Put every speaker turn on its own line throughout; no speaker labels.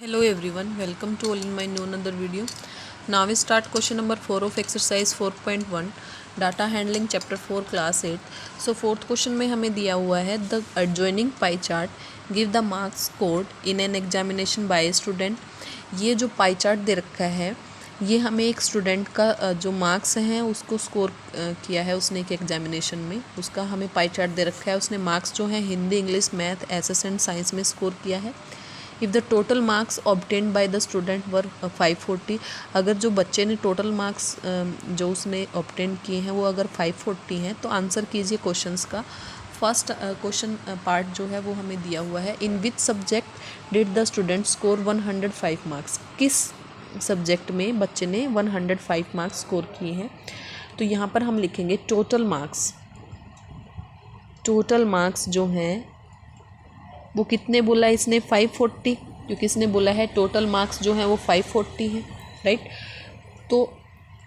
Hello everyone, welcome to all in my new another video. Now we start question number 4 of exercise 4.1 data handling chapter 4 class 8. So fourth question में हमें दिया हुआ है the adjoining pie chart give the marks scored in an examination by a student. ये जो pie chart दे रखा है ये हमें एक स्टूडेंट का जो मार्क्स हैं उसको स्कोर किया है उसने एक एग्जामिनेशन में, उसका हमें पाई चार्ट दे रखा है। उसने मार्क्स जो हैं Hindi, English, math, SS and science में स्कोर किया है। If the total marks obtained by the student वर 540, अगर जो बच्चे ने टोटल मार्क्स जो उसने ऑब्टेन किए हैं वो अगर 540 हैं तो आंसर कीजिए क्वेश्चंस का। फर्स्ट क्वेश्चन पार्ट जो है वो हमें दिया हुआ है, in which subject did the student score 105 marks, किस सब्जेक्ट में बच्चे ने 105 मार्क्स स्कोर किए हैं। तो यहाँ पर हम लिखेंगे टोटल मार्क्स। टोटल मार्क्स जो हैं वो कितने बोला इसने 540, क्योंकि इसने बोला है टोटल मार्क्स जो हैं वो 540 हैं, राइट। तो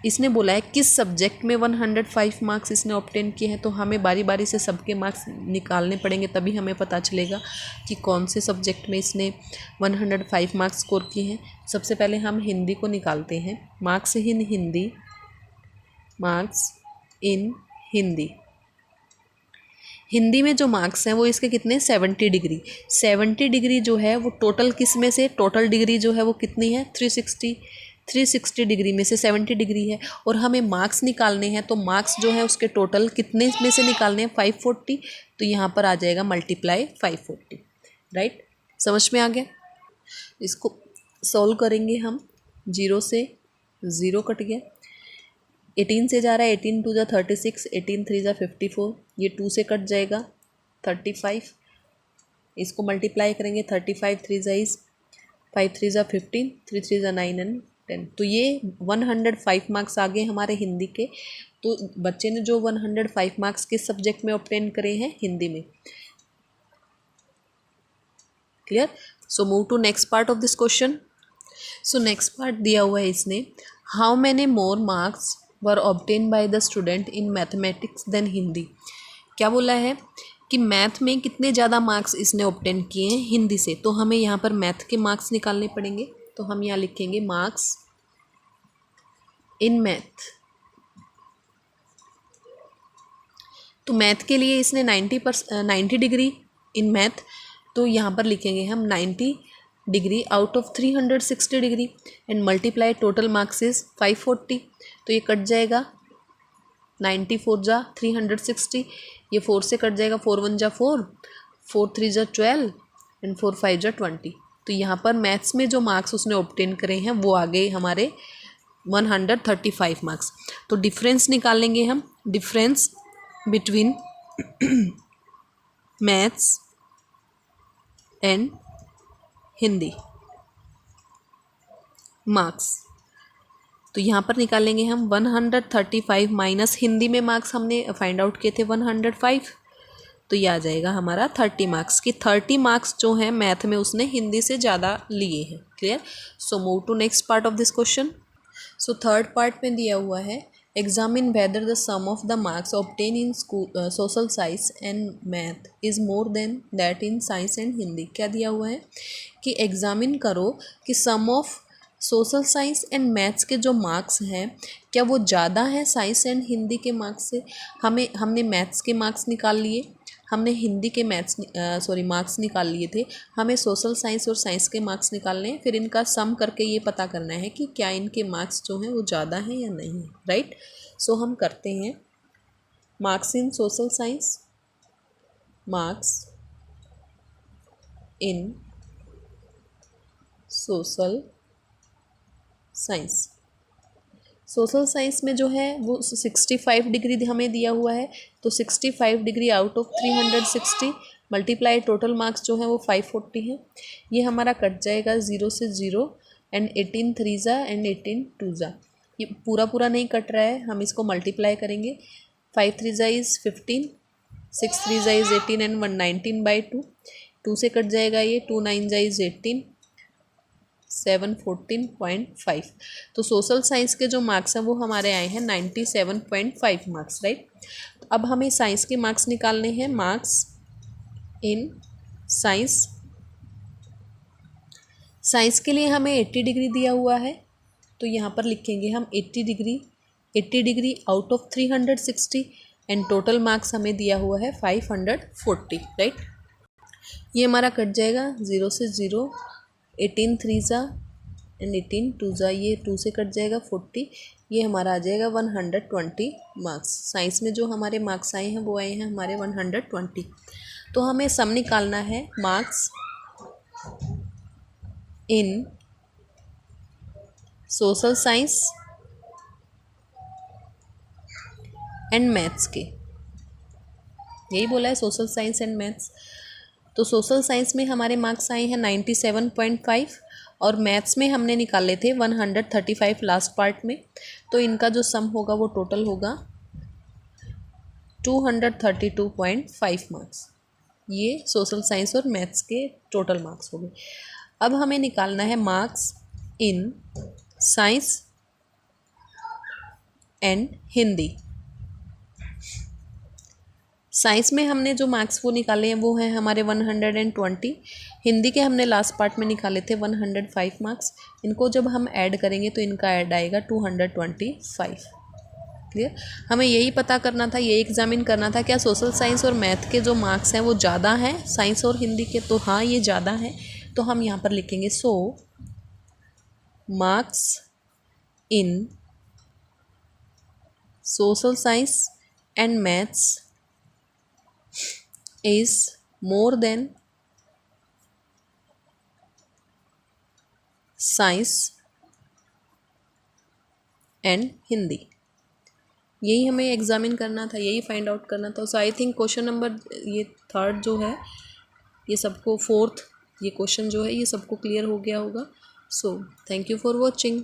इसने बोला है किस सब्जेक्ट में 105 मार्क्स इसने ऑब्टेन किए हैं, तो हमें बारी बारी से सबके मार्क्स निकालने पड़ेंगे, तभी हमें पता चलेगा कि कौन से सब्जेक्ट में इसने 105 मार्क्स स्कोर किए हैं। सबसे पहले हम हिंदी को निकालते हैं। Marks in Hindi, marks in Hindi, Hindi में जो मार्क्स हैं वो इसके कितने 70 डिग्री। 70 डिग्री जो है वो टोटल किस में से, टोटल डिग्री जो है वो कितनी है 360 डिग्री में से 70 डिग्री है। और हमें मार्क्स निकालने हैं, तो मार्क्स जो है उसके टोटल कितने में से निकालने हैं 540, तो यहाँ पर आ जाएगा मल्टीप्लाई 540, राइट। समझ में आ गया। इसको सॉल्व करेंगे हम। 0 से 0 कट गया, 18 से जा रहा है, 18 2 जा 36, 18 3 जा 54, ये 2 से कट जाएगा 35, इसको मल्टीप्लाई करेंगे 35 3 जा 5 3 जा 15, 3 3 जा 9 एंड 10। तो ये 105 मार्क्स आ गए हमारे हिंदी के। तो बच्चे ने जो 105 मार्क्स किस सब्जेक्ट में ऑब्टेन करे हैं, हिंदी में। Clear. So move to next part of this question. So next part दिया हुआ है इसने, how many more marks were obtain by the student in mathematics than Hindi. क्या बोला है कि मैथ में कितने ज़्यादा मार्क्स इसने ऑब्टेन किए हैं हिंदी से। तो हमें यहाँ पर मैथ के मार्क्स निकालने पड़ेंगे, तो हम यहाँ लिखेंगे मार्क्स इन मैथ। तो मैथ के लिए इसने 90 डिग्री इन मैथ, तो यहाँ पर लिखेंगे हम 90 degree out of 360 degree and multiply total marks is 540। तो ये कट जाएगा 94 जा 360, ये 4 से कट जाएगा, 4 1 जा 4, 4 3 जा 12 एंड 4 5 जा 20। तो यहाँ पर मैथ्स में जो मार्क्स उसने ऑब्टेन करे हैं वो आ गए हमारे 135 मार्क्स। तो डिफरेंस निकालेंगे हम, difference between maths and Hindi marks. तो यहाँ पर निकालेंगे हम 135 माइनस हिंदी में मार्क्स हमने फाइंड आउट किए थे 105, तो ये आ जाएगा हमारा 30 मार्क्स की 30 मार्क्स जो हैं मैथ में उसने हिंदी से ज़्यादा लिए हैं। Clear. So move to next part of this question. So third part में दिया हुआ है, examine whether the sum of the marks obtain in school social science and math is more than that in science and Hindi. क्या दिया हुआ है कि examine करो कि sum of social science and maths के जो मार्क्स हैं क्या वो ज़्यादा हैं साइंस एंड हिंदी के मार्क्स से। हमने मैथ्स के मार्क्स निकाल लिए, हमने हिंदी के मार्क्स निकाल लिए थे, हमें सोशल साइंस और साइंस के मार्क्स निकालने हैं। फिर इनका सम करके ये पता करना है कि क्या इनके मार्क्स जो हैं वो ज़्यादा हैं या नहीं है, राइट। सो हम करते हैं marks in social science, marks in social science. Social science में जो है वो 65 डिग्री हमें दिया हुआ है, तो 65 degree out of 360 multiply total marks जो है वो 540 है। ये हमारा कट जाएगा 0 से 0 एंड 18 3 जा एंड 18 2 जा, ये पूरा नहीं कट रहा है, हम इसको मल्टीप्लाई करेंगे। 5 3 जा इज़ 15, 6 3 जा इज़ 18 एंड 119 बाई 2, 2 से कट जाएगा ये, 2 9 जा इज़ 18, 714.5। तो सोशल साइंस के जो मार्क्स हैं वो हमारे आए हैं 97.5 मार्क्स, राइट। अब हमें साइंस के मार्क्स निकालने हैं, मार्क्स इन साइंस साइंस के लिए हमें 80 डिग्री दिया हुआ है, तो यहाँ पर लिखेंगे हम 80 degree out of 360 and total marks हमें दिया हुआ है 540, राइट। ये हमारा कट जाएगा 0 से 0, 18 3 ज़ा एंड 18 2 ज़ा, ये 2 से कट जाएगा 40, ये हमारा आ जाएगा 120 मार्क्स। साइंस में जो हमारे मार्क्स आए हैं वो आए हैं हमारे 120। तो हमें सम निकालना है marks in social science and maths के, यही बोला है सोशल साइंस एंड मैथ्स। तो सोशल साइंस में हमारे मार्क्स आए हैं 97.5 और मैथ्स में हमने निकाले थे 135 लास्ट पार्ट में। तो इनका जो सम होगा वो टोटल होगा 232.5 मार्क्स। ये सोशल साइंस और मैथ्स के टोटल मार्क्स हो गए। अब हमें निकालना है marks in science and Hindi. Science में हमने जो मार्क्स वो निकाले हैं वो हैं हमारे 120। हिंदी के हमने लास्ट पार्ट में निकाले थे 105 मार्क्स। इनको जब हम ऐड करेंगे तो इनका ऐड आएगा 225। क्लियर। हमें यही पता करना था, यही एग्जामिन करना था क्या सोशल साइंस और मैथ के जो मार्क्स हैं वो ज़्यादा हैं साइंस और हिंदी के। तो हाँ, ये ज़्यादा हैं। तो हम यहाँ पर लिखेंगे so marks in social science and maths is more than science and Hindi. यही हमें एग्जामिन करना था, यही फाइंड आउट करना था। सो आई थिंक क्वेश्चन नंबर ये 3 जो है ये सबको 4th ये क्वेश्चन जो है ये सबको क्लियर हो गया होगा। So thank you for watching.